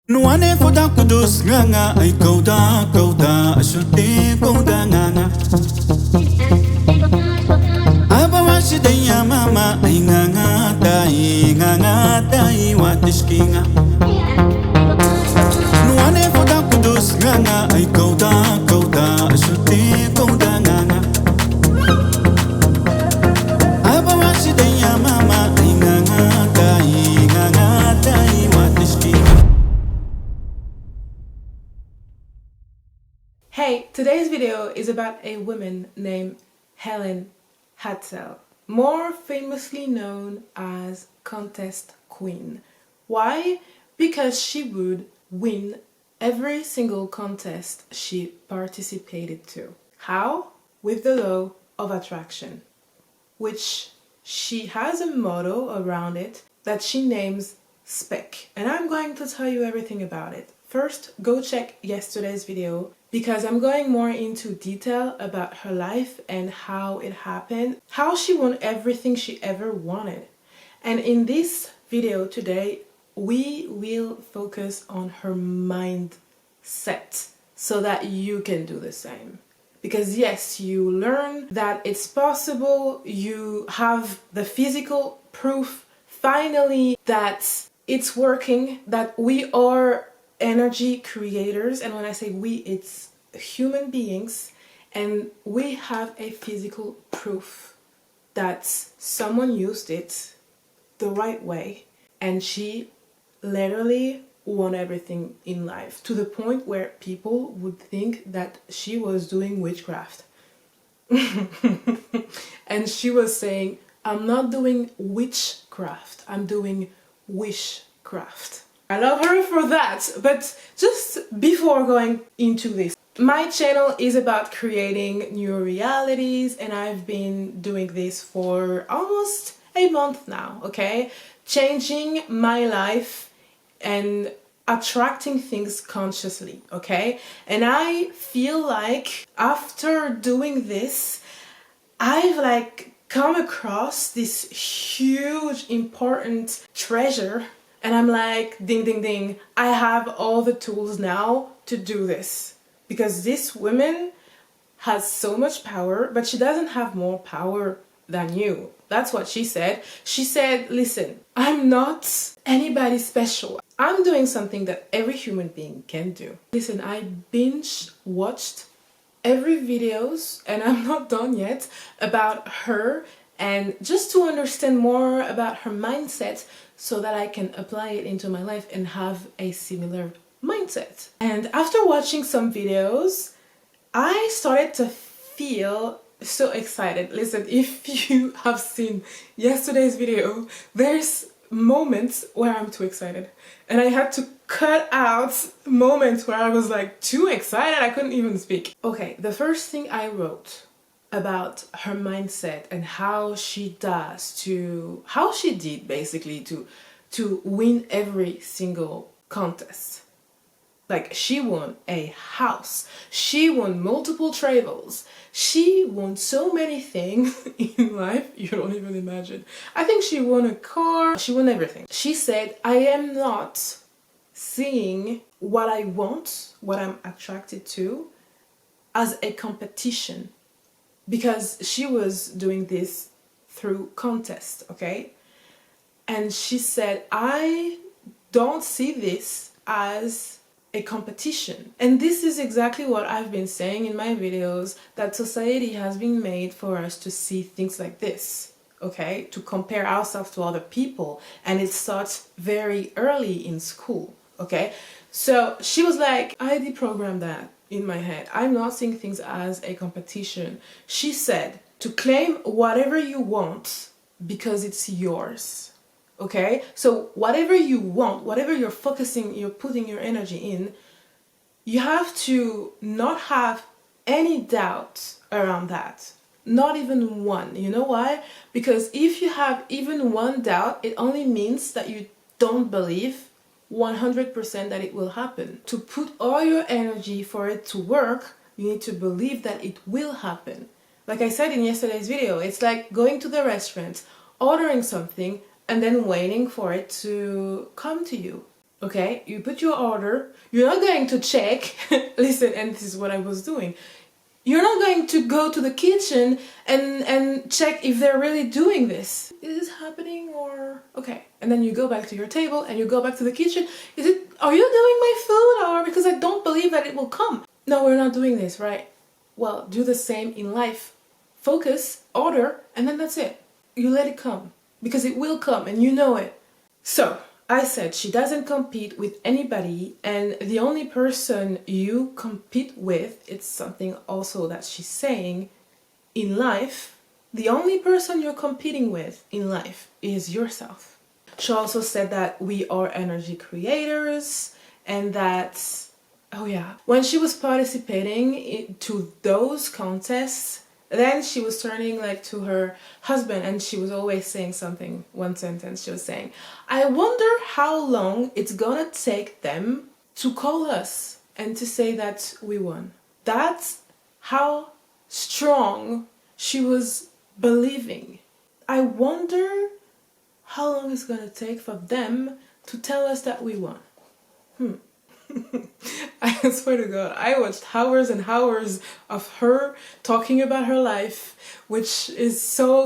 Nuane foda kudus nganga ay kauda asyute kauda nganga Aba wasidaya mama ay nganga dai watiskinga Nuane foda kudus nganga ay kauda asyute kauda nganga Aba wasidaya mama ay nganga dai watiskinga. Hey, today's video is about a woman named Helene Hadsell, more famously known as Contest Queen. Why? Because she would win every single contest she participated to. How? With the law of attraction, which she has a motto around it that she names SPEC. And I'm going to tell you everything about it. First, go check yesterday's video because I'm going more into detail about her life and how it happened, how she won everything she ever wanted. And in this video today, we will focus on her mindset so that you can do the same. Because yes, you learn that it's possible, you have the physical proof finally that it's working, that we are energy creators, and when I say we, it's human beings, and we have a physical proof that someone used it the right way and she literally won everything in life, to the point where people would think that she was doing witchcraft. And she was saying, I'm not doing witchcraft, I'm doing wishcraft. I love her for that. But just before going into this, my channel is about creating new realities, and I've been doing this for almost a month now, okay? Changing my life and attracting things consciously, okay? And I feel like after doing this, I've come across this huge important treasure, and I'm like, ding ding ding, I have all the tools now to do this. Because this woman has so much power, but she doesn't have more power than you. That's what she said. She said, listen, I'm not anybody special. I'm doing something that every human being can do. Listen, I binge watched every videos, and I'm not done yet, about her, and just to understand more about her mindset so that I can apply it into my life and have a similar mindset. And after watching some videos, I started to feel so excited. Listen, if you have seen yesterday's video, there's moments where I'm too excited, and I had to cut out moments where I was like too excited I couldn't even speak. Okay, the first thing I wrote about her mindset and how she did basically to win every single contest. Like, she won a house, she won multiple travels, she won so many things in life you don't even imagine. I think she won a car, she won everything. She said, I am not seeing what I want, what I'm attracted to, as a competition, because she was doing this through contest, okay? And she said, I don't see this as a competition. And this is exactly what I've been saying in my videos, that society has been made for us to see things like this, okay? To compare ourselves to other people, and it starts very early in school, okay? So she was like, I deprogrammed that in my head. I'm not seeing things as a competition. She said to claim whatever you want because it's yours. Okay, so whatever you want, whatever you're putting your energy in, you have to not have any doubt around that. Not even one. You know why? Because if you have even one doubt, it only means that you don't believe 100% that it will happen. To put all your energy for it to work, you need to believe that it will happen. Like I said in yesterday's video, it's like going to the restaurant, ordering something, and then waiting for it to come to you. Okay, you put your order, you're not going to check, listen, and this is what I was doing. You're not going to go to the kitchen and check if they're really doing this. Is this happening or... Okay, and then you go back to your table and you go back to the kitchen. Are you doing my food, or because I don't believe that it will come? No, we're not doing this, right? Well, do the same in life. Focus, order, and then that's it. You let it come, because it will come and you know it. So, I said she doesn't compete with anybody, and the only person you compete with, it's something also that she's saying, in life, the only person you're competing with in life is yourself. She also said that we are energy creators, and that, oh yeah, when she was participating to those contests, then she was turning like to her husband, and she was always saying something, one sentence, she was saying, I wonder how long it's gonna take them to call us and to say that we won. That's how strong she was believing. I wonder how long it's gonna take for them to tell us that we won. I swear to God, I watched hours and hours of her talking about her life, which is so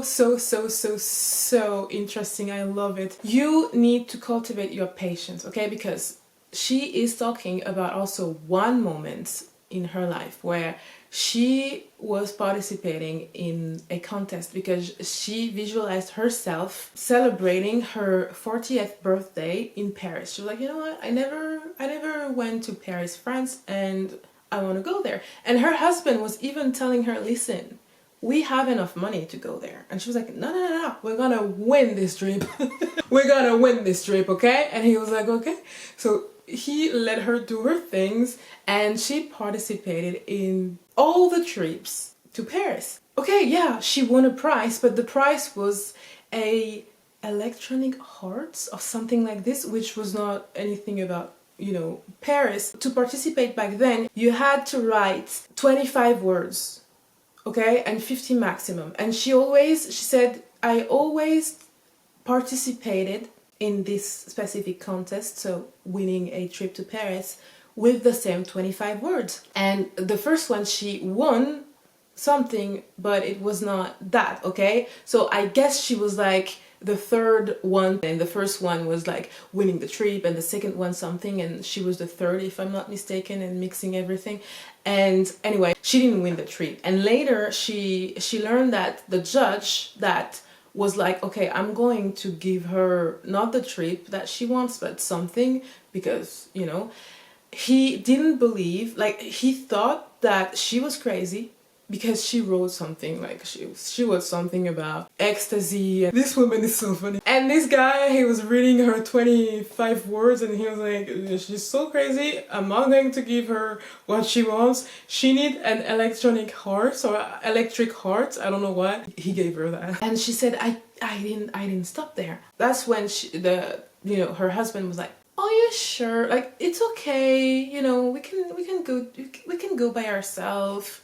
interesting. I love it. You need to cultivate your patience, okay? Because she is talking about also one moment in her life where she was participating in a contest because she visualized herself celebrating her 40th birthday in Paris. She was like, you know what, I never went to Paris, France, and I want to go there. And her husband was even telling her, listen, we have enough money to go there. And she was like, no, we're gonna win this trip. We're gonna win this trip, okay? And he was like, okay. So he let her do her things, and she participated in all the trips to Paris. Okay, yeah, she won a prize, but the prize was a electronic heart or something like this, which was not anything about, you know, Paris. To participate back then, you had to write 25 words, okay, and 50 maximum. And she said, I always participated in this specific contest, so winning a trip to Paris, with the same 25 words. And the first one she won something, but it was not that, okay? So I guess she was like the third one, and the first one was like winning the trip, and the second one something, and she was the third if I'm not mistaken, and mixing everything. And anyway, she didn't win the trip. And later she learned that the judge that was like, okay, I'm going to give her not the trip that she wants, but something, because, you know, he didn't believe, like, he thought that she was crazy because she wrote something, like, she wrote something about ecstasy. This woman is so funny. And this guy, he was reading her 25 words, and he was like, she's so crazy, I'm not going to give her what she wants. She needs an electronic heart, or electric heart, I don't know what. He gave her that. And she said, I didn't stop there. That's when her husband was like, are you sure? Like, it's okay, you know, we can go by ourselves.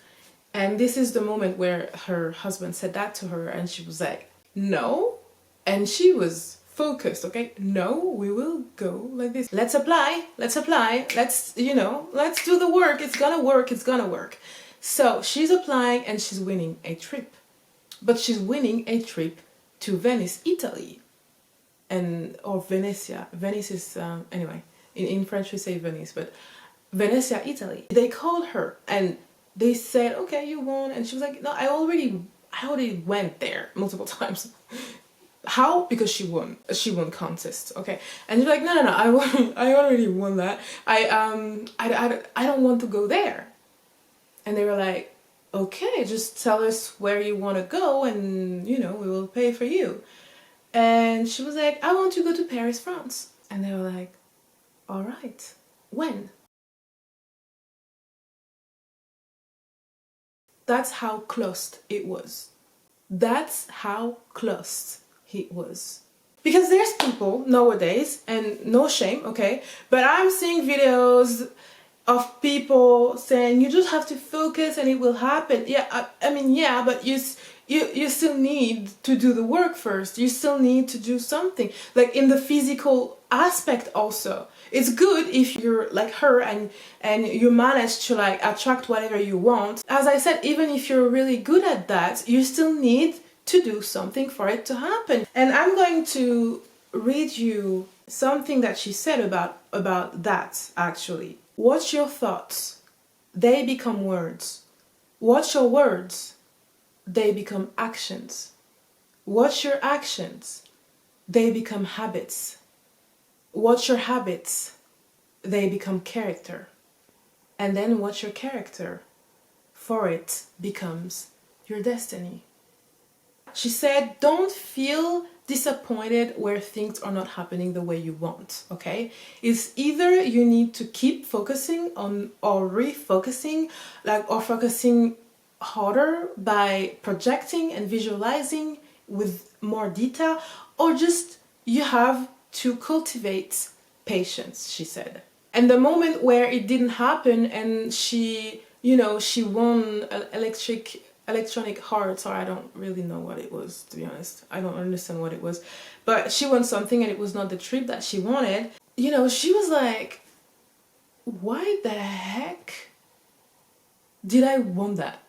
And this is the moment where her husband said that to her, and she was like, no. And she was focused, okay? No, we will go like this. Let's apply, let's do the work. It's gonna work. So she's applying, and she's winning a trip. But she's winning a trip to Venice, Italy. Or Venezia. Venice is, anyway, in French we say Venice, but Venezia, Italy. They called her, and they said, okay, you won. And she was like, no, I already went there multiple times. How? Because she won contests, okay? And you're like, no, I already won that. I don't want to go there. And they were like, okay, just tell us where you want to go, and, you know, we will pay for you. And she was like, I want to go to Paris, France. And they were like, all right, when? That's how close it was. That's how close it was. Because there's people nowadays, and no shame, okay? But I'm seeing videos of people saying you just have to focus and it will happen. Yeah, I mean, yeah, but you still need to do the work first. You still need to do something, like in the physical aspect also. It's good if you're like her and you manage to like attract whatever you want. As I said, even if you're really good at that, you still need to do something for it to happen. And I'm going to read you something that she said about that actually. Watch your thoughts, they become words. Watch your words, they become actions. Watch your actions, they become habits. Watch your habits, they become character. And then watch your character, for it becomes your destiny. She said, don't feel disappointed where things are not happening the way you want, okay? It's either you need to keep focusing on or refocusing, like, or focusing harder by projecting and visualizing with more detail, or just you have to cultivate patience, she said. And the moment where it didn't happen and she, you know, she won an electronic heart, or I don't really know what it was, to be honest. I don't understand what it was. But she won something and it was not the trip that she wanted. You know, she was like, why the heck did I want that?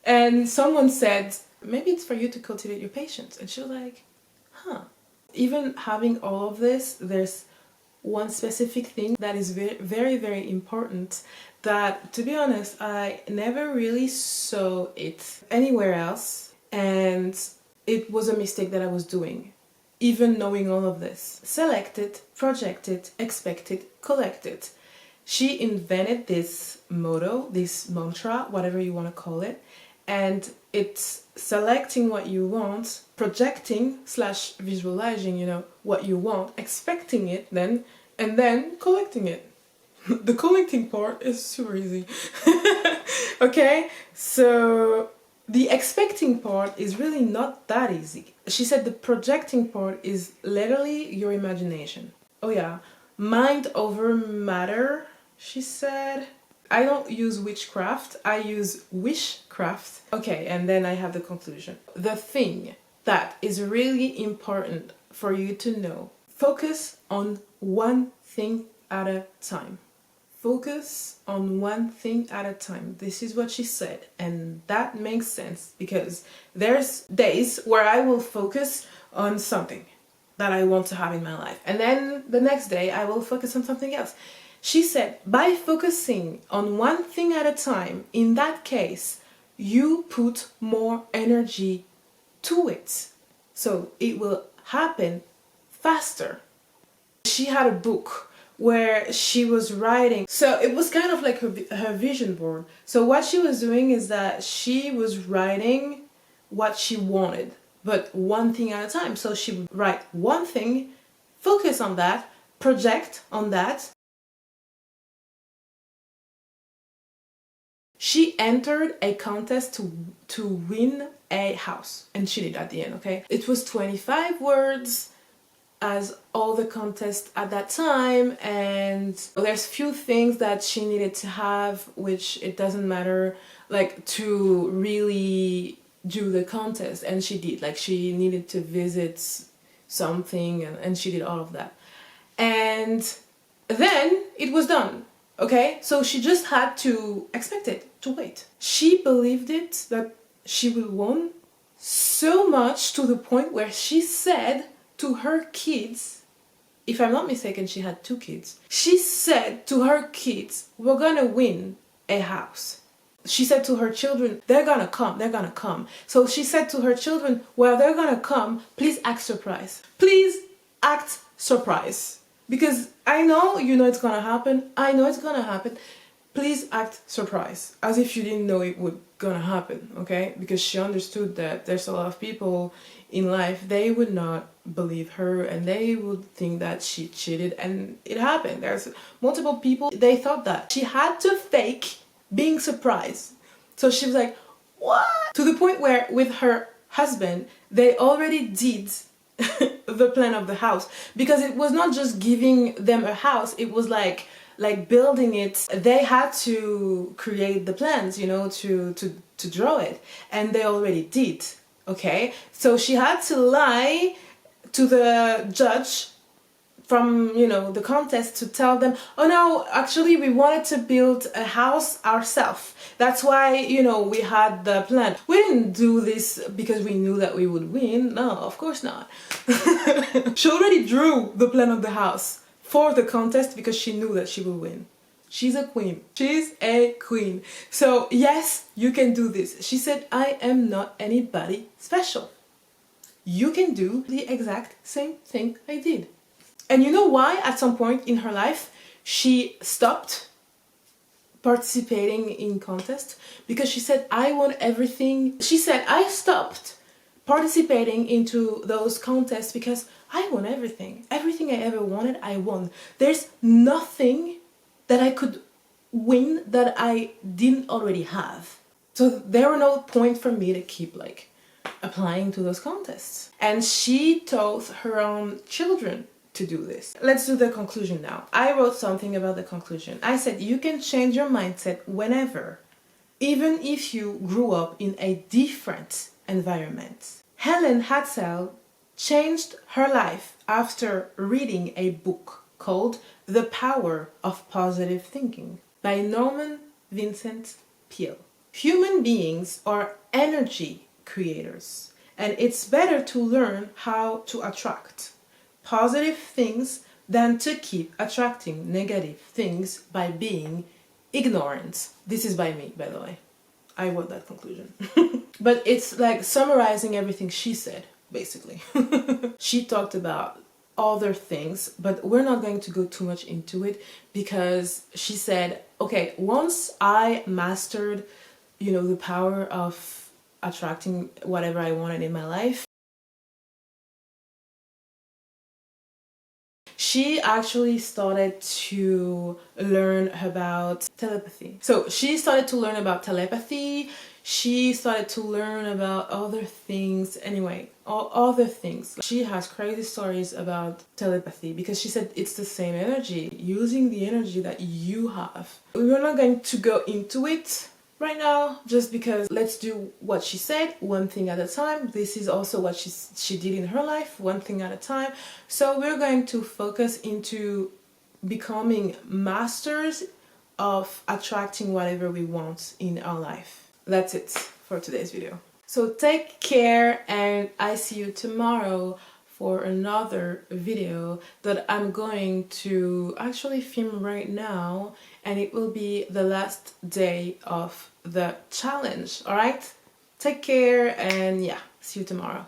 And someone said, maybe it's for you to cultivate your patience. And she was like, huh. Even having all of this, there's one specific thing that is very, very, very important that, to be honest, I never really saw it anywhere else, and it was a mistake that I was doing, even knowing all of this. Select it, project it, expect it, collect it. She invented this motto, this mantra, whatever you want to call it, and it's selecting what you want, projecting / visualizing, you know, what you want, expecting it then, and then collecting it. The collecting part is super easy. Okay, so the expecting part is really not that easy. She said the projecting part is literally your imagination. Oh yeah, mind over matter, she said. I don't use witchcraft, I use wishcraft. Okay, and then I have the conclusion. The thing that is really important for you to know, focus on one thing at a time. Focus on one thing at a time. This is what she said, and that makes sense because there's days where I will focus on something that I want to have in my life, and then the next day I will focus on something else. She said, by focusing on one thing at a time, in that case, you put more energy to it. So it will happen faster. She had a book where she was writing. So it was kind of like her vision board. So what she was doing is that she was writing what she wanted, but one thing at a time. So she would write one thing, focus on that, project on that. She entered a contest to win a house, and she did at the end, okay? It was 25 words as all the contests at that time, and there's few things that she needed to have, which it doesn't matter, like, to really do the contest, and she did. Like, she needed to visit something, and she did all of that. And then it was done. Okay, so she just had to expect it, to wait. She believed it, that she would win so much to the point where she said to her kids, if I'm not mistaken, she had 2 kids. She said to her kids, we're gonna win a house. She said to her children, they're gonna come. So she said to her children, well, they're gonna come, please act surprised. Please act surprised. Because I know you know it's gonna happen. I know it's gonna happen. Please act surprised. As if you didn't know it would gonna happen, okay? Because she understood that there's a lot of people in life, they would not believe her and they would think that she cheated, and it happened. There's multiple people, they thought that. She had to fake being surprised. So she was like, what? To the point where with her husband, they already did the plan of the house, because it was not just giving them a house, it was like building it. They had to create the plans, you know, to to draw it, and they already did. Okay, so she had to lie to the judge from, you know, the contest to tell them, oh no, actually we wanted to build a house ourselves. That's why, you know, we had the plan. We didn't do this because we knew that we would win. No, of course not. She already drew the plan of the house for the contest because she knew that she would win. She's a queen. She's a queen. So yes, you can do this. She said, I am not anybody special. You can do the exact same thing I did. And you know why at some point in her life she stopped participating in contests? Because she said, I want everything. She said, I stopped participating into those contests because I won everything. Everything I ever wanted, I won. There's nothing that I could win that I didn't already have. So there were no point for me to keep like applying to those contests. And she taught her own children to do this. Let's do the conclusion now. I wrote something about the conclusion. I said you can change your mindset whenever, even if you grew up in a different environment. Helene Hadsell changed her life after reading a book called The Power of Positive Thinking by Norman Vincent Peale. Human beings are energy creators, and it's better to learn how to attract positive things than to keep attracting negative things by being ignorant. This is by me, by the way. I wrote that conclusion. But it's like summarizing everything she said, basically. She talked about other things, but we're not going to go too much into it because she said, okay, once I mastered, you know, the power of attracting whatever I wanted in my life, she actually started to learn about telepathy. So she started to learn about telepathy, she started to learn about other things, anyway, all other things. She has crazy stories about telepathy because she said it's the same energy, using the energy that you have. We're not going to go into it right now, just because let's do what she said, one thing at a time. This is also what she did in her life, one thing at a time. So we're going to focus into becoming masters of attracting whatever we want in our life. That's it for today's video. So take care, and I see you tomorrow for another video that I'm going to actually film right now, and it will be the last day of the challenge. All right, take care, and yeah, see you tomorrow.